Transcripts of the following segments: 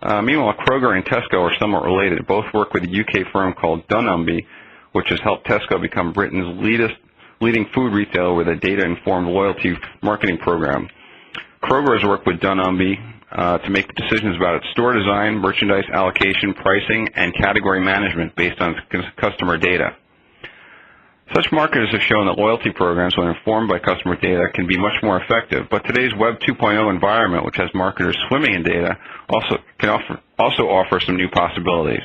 Meanwhile, Kroger and Tesco are somewhat related. Both work with a UK firm called Dunnhumby, which has helped Tesco become Britain's leading food retailer with a data-informed loyalty marketing program. Kroger has worked with Dunnhumby to make decisions about its store design, merchandise allocation, pricing, and category management based on customer data. Such marketers have shown that loyalty programs, when informed by customer data, can be much more effective. But today's Web 2.0 environment, which has marketers swimming in data, can also offer some new possibilities.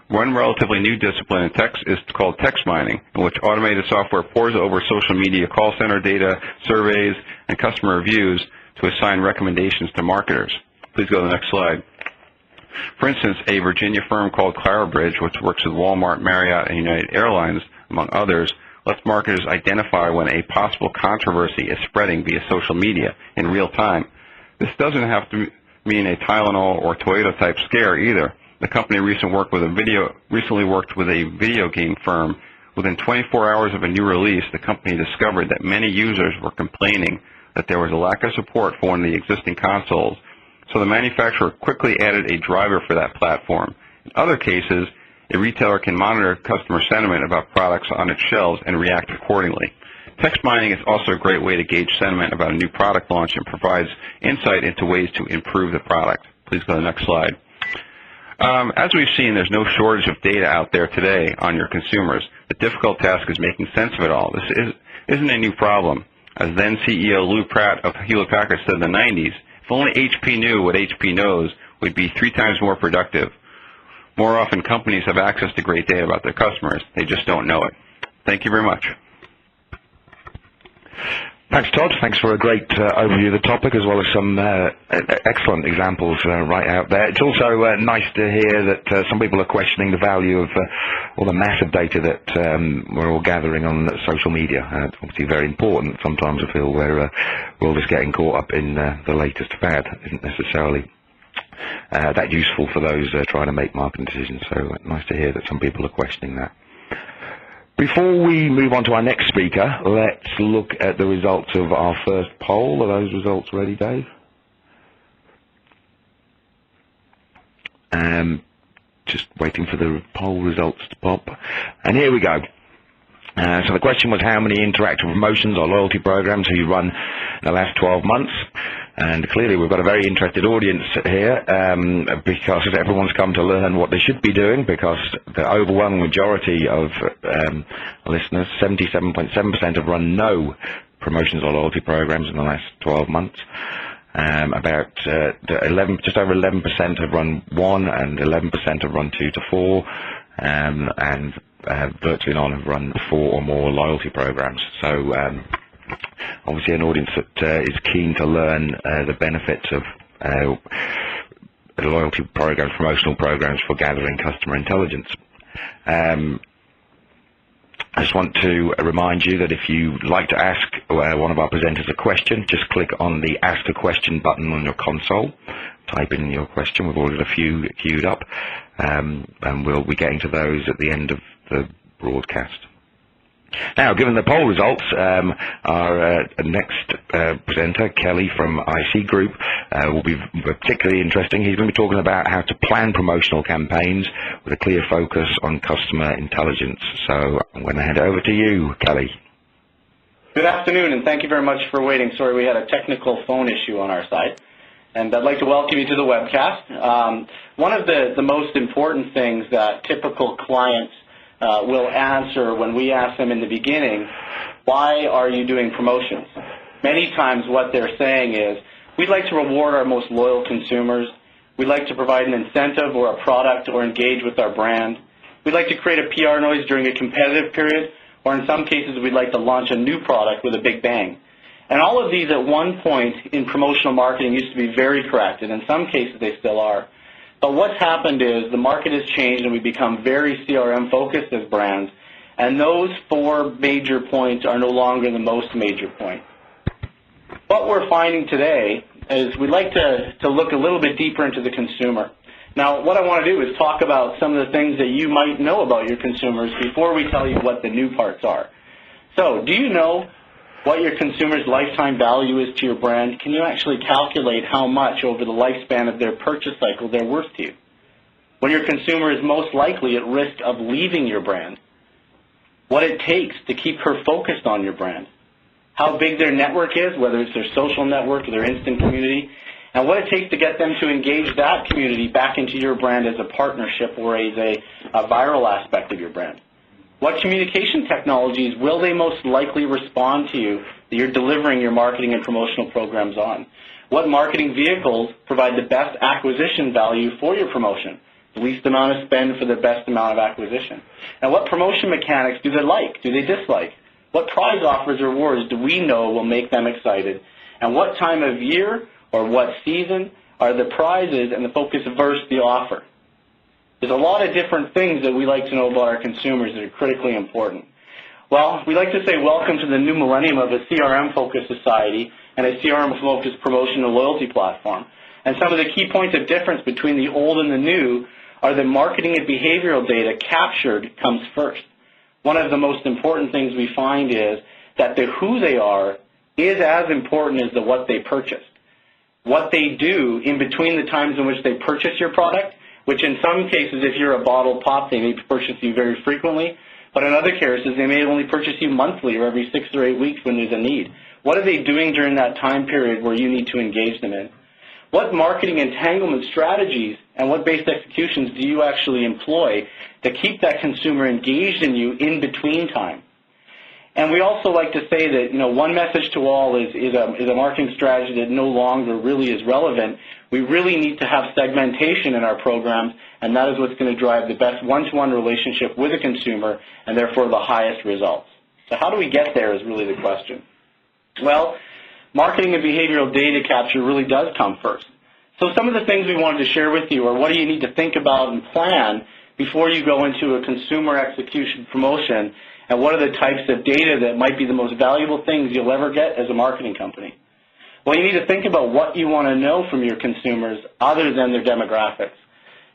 One relatively new discipline in text is called text mining, in which automated software pores over social media call center data, surveys, and customer reviews to assign recommendations to marketers. Please go to the next slide. For instance, a Virginia firm called Clarabridge, which works with Walmart, Marriott, and United Airlines, among others, lets marketers identify when a possible controversy is spreading via social media in real time. This doesn't have to mean a Tylenol or Toyota-type scare either. The company recently worked with a video game firm. Within 24 hours of a new release, the company discovered that many users were complaining that there was a lack of support for one of the existing consoles. So the manufacturer quickly added a driver for that platform. In other cases, a retailer can monitor customer sentiment about products on its shelves and react accordingly. Text mining is also a great way to gauge sentiment about a new product launch and provides insight into ways to improve the product. Please go to the next slide. As we've seen, there's no shortage of data out there today on your consumers. The difficult task is making sense of it all. This isn't a new problem. As then CEO Lou Pratt of Hewlett-Packard said in the 90s, if only HP knew what HP knows, we'd be 3 times more productive. More often, companies have access to great data about their customers. They just don't know it. Thank you very much. Thanks, Todd. Thanks for a great overview of the topic, as well as some excellent examples right out there. It's also nice to hear that some people are questioning the value of all the massive data that we're all gathering on social media. It's obviously very important. Sometimes I feel we're all just getting caught up in the latest fad. Isn't necessarily that useful for those trying to make marketing decisions. So nice to hear that some people are questioning that. Before we move on to our next speaker, let's look at the results of our first poll. Are those results ready, Dave? Just waiting for the poll results to pop. And here we go. So the question was, how many interactive promotions or loyalty programs have you run in the last 12 months? And clearly we've got a very interested audience here because everyone's come to learn what they should be doing, because the overwhelming majority of listeners, 77.7%, have run no promotions or loyalty programs in the last 12 months. Just over 11% have run 1, and 11% have run 2 to 4, and virtually none have run 4 or more loyalty programs. So obviously an audience that is keen to learn the benefits of loyalty programs, promotional programs for gathering customer intelligence. I just want to remind you that if you'd like to ask one of our presenters a question, just click on the Ask a Question button on your console. Type in your question. We've already got a few queued up, and we'll be getting to those at the end of the broadcast. Now, given the poll results, our next presenter, Kelly from IC Group, will be particularly interesting. He's going to be talking about how to plan promotional campaigns with a clear focus on customer intelligence. So I'm going to hand it over to you, Kelly. Good afternoon, and thank you very much for waiting. Sorry, we had a technical phone issue on our side. And I'd like to welcome you to the webcast. One of the most important things that typical clients will answer when we ask them in the beginning, why are you doing promotions? Many times what they're saying is, we'd like to reward our most loyal consumers. We'd like to provide an incentive or a product or engage with our brand. We'd like to create a PR noise during a competitive period, or in some cases we'd like to launch a new product with a big bang. And all of these at one point in promotional marketing used to be very correct, and in some cases they still are. But what's happened is the market has changed and we've become very CRM focused as brands, and those 4 major points are no longer the most major point. What we're finding today is we'd like to look a little bit deeper into the consumer. Now, what I want to do is talk about some of the things that you might know about your consumers before we tell you what the new parts are. So, do you know what your consumer's lifetime value is to your brand, can you actually calculate how much over the lifespan of their purchase cycle they're worth to you? When your consumer is most likely at risk of leaving your brand, what it takes to keep her focused on your brand, how big their network is, whether it's their social network or their instant community, and what it takes to get them to engage that community back into your brand as a partnership or as a viral aspect of your brand. What communication technologies will they most likely respond to you that you're delivering your marketing and promotional programs on? What marketing vehicles provide the best acquisition value for your promotion? The least amount of spend for the best amount of acquisition. And what promotion mechanics do they like? Do they dislike? What prize offers or rewards do we know will make them excited? And what time of year or what season are the prizes and the focus versus the offer? There's a lot of different things that we like to know about our consumers that are critically important. Well, we like to say welcome to the new millennium of a CRM-focused society and a CRM-focused promotion and loyalty platform. And some of the key points of difference between the old and the new are that marketing and behavioral data captured comes first. One of the most important things we find is that the who they are is as important as the what they purchased. What they do in between the times in which they purchase your product, which in some cases, if you're a bottled pop, they may purchase you very frequently, but in other cases, they may only purchase you monthly or every 6 or 8 weeks when there's a need. What are they doing during that time period where you need to engage them in? What marketing entanglement strategies and what based executions do you actually employ to keep that consumer engaged in you in between time? And we also like to say that, one message to all is a marketing strategy that no longer really is relevant. We really need to have segmentation in our programs, and that is what's going to drive the best one-to-one relationship with a consumer and therefore the highest results. So how do we get there is really the question. Well, marketing and behavioral data capture really does come first. So some of the things we wanted to share with you are what do you need to think about and plan before you go into a consumer execution promotion, and what are the types of data that might be the most valuable things you'll ever get as a marketing company? Well, you need to think about what you want to know from your consumers other than their demographics.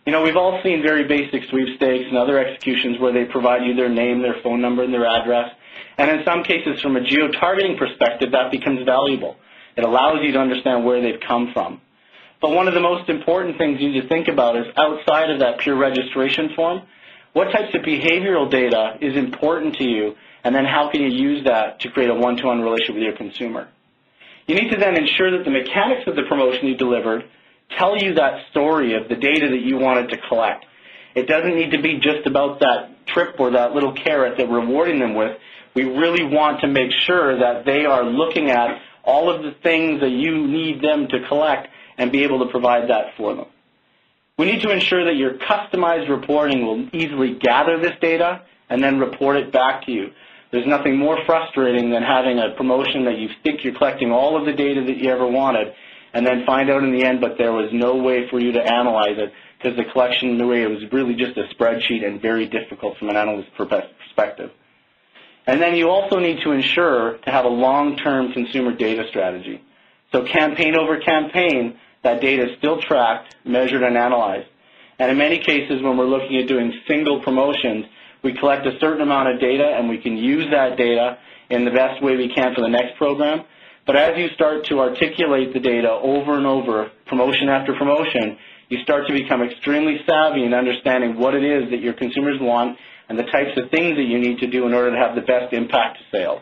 We've all seen very basic sweepstakes and other executions where they provide you their name, their phone number, and their address. And in some cases, from a geo-targeting perspective, that becomes valuable. It allows you to understand where they've come from. But one of the most important things you need to think about is outside of that pure registration form, what types of behavioral data is important to you, and then how can you use that to create a one-to-one relationship with your consumer? You need to then ensure that the mechanics of the promotion you delivered tell you that story of the data that you wanted to collect. It doesn't need to be just about that trip or that little carrot that we're rewarding them with. We really want to make sure that they are looking at all of the things that you need them to collect and be able to provide that for them. We need to ensure that your customized reporting will easily gather this data and then report it back to you. There's nothing more frustrating than having a promotion that you think you're collecting all of the data that you ever wanted and then find out in the end, but there was no way for you to analyze it because the collection, the way it was really just a spreadsheet and very difficult from an analyst's perspective. And then you also need to ensure to have a long-term consumer data strategy. So campaign over campaign, that data is still tracked, measured, and analyzed. And in many cases, when we're looking at doing single promotions, we collect a certain amount of data, and we can use that data in the best way we can for the next program. But as you start to articulate the data over and over, promotion after promotion, you start to become extremely savvy in understanding what it is that your consumers want and the types of things that you need to do in order to have the best impact to sales.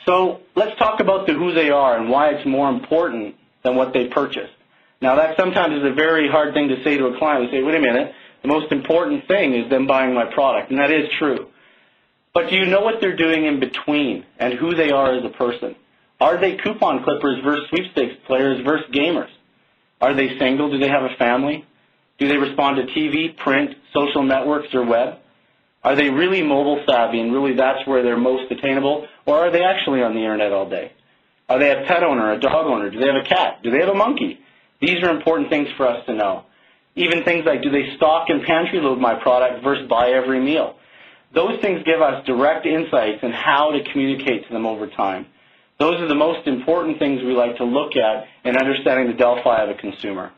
So let's talk about the who they are and why it's more important than what they purchased. Now that sometimes is a very hard thing to say to a client. We say, wait a minute, the most important thing is them buying my product, and that is true. But do you know what they're doing in between and who they are as a person? Are they coupon clippers versus sweepstakes players versus gamers? Are they single? Do they have a family? Do they respond to TV, print, social networks, or web? Are they really mobile savvy and really that's where they're most attainable? Or are they actually on the internet all day? Are they a pet owner, a dog owner? Do they have a cat? Do they have a monkey? These are important things for us to know. Even things like, do they stock and pantry load my product versus buy every meal? Those things give us direct insights on how to communicate to them over time. Those are the most important things we like to look at in understanding the Delphi of a consumer.